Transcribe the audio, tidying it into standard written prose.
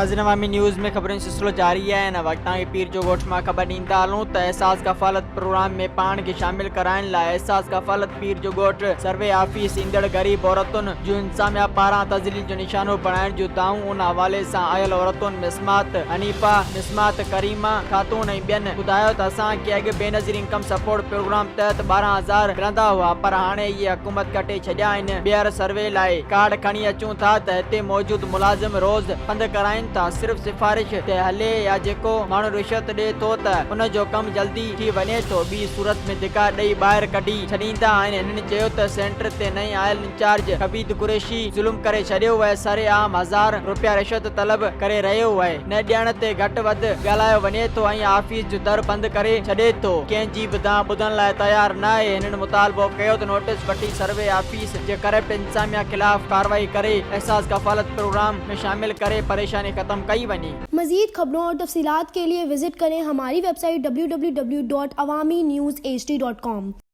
नाज़रीन अवामी न्यूज़ में खबरें सिलसिलो जारी है। न वक्त पीर जो गोठ में खबर ॾींदा हलूं त एहसास कफ़ालत प्रोग्राम में पान के शामिल कराइण लाइ एहसास कफ़ालत पीर जो गोठ सर्वे ऑफिस ईंदड़ गरीब औरतुनि जो इंसामिया पारां तज़लील जो निशानो बणाइण जो दाऊं उन हवाले सां आयल औरतुनि मिसमात हनीफा, मिसमात करीमा खातून ऐं ॿियनि ॿुधायो त असांखे अॻु बेनज़ीर इनकम सपोर्ट प्रोग्राम तहत 12,000 मिलंदा हुआ, पर हाणे इहे हुकूमत कटे छॾिया आहिनि। ॿीहर सर्वे लाइ कार्ड खणी अचूं था त हिते मौजूद मुलाज़िम रोज़ पंध कराइनि था। सिर्फ़ सिफारिश ते हले या जेको माण्हू रिश्वत ॾे थो त उन जो कम जल्दी थी वञे थो, ॿी सूरत में धिका ॾेई ॿाहिरि कढी छॾींदा आहिनि। हिननि चयो त सेंटर ते नई आयल इंचार्ज कबीद कुरैशी ज़ुल्म करे छॾियो आहे, सरेआम 1000 रुपया रिश्वत तलब करे रहियो आहे, न ॾियण ते घटि वधि ॻाल्हायो वञे थो ऐं ऑफिस जो दर बंदि करे छॾे थो। कंहिंजी बि ॿुधण लाइ तयार न आहे। हिननि मुतालबो कयो त नोटिस वठी सर्वे ऑफिस जे करप्ट इंसामिया खिलाफ कार्रवाई करे एहसास कफ़ालत प्रोग्राम में शामिल करे परेशानी खत्म कई वञे। मजीद खबरों और तफसीलात के लिए विजिट करें हमारी वेबसाइट www.awamiNewsHD.com।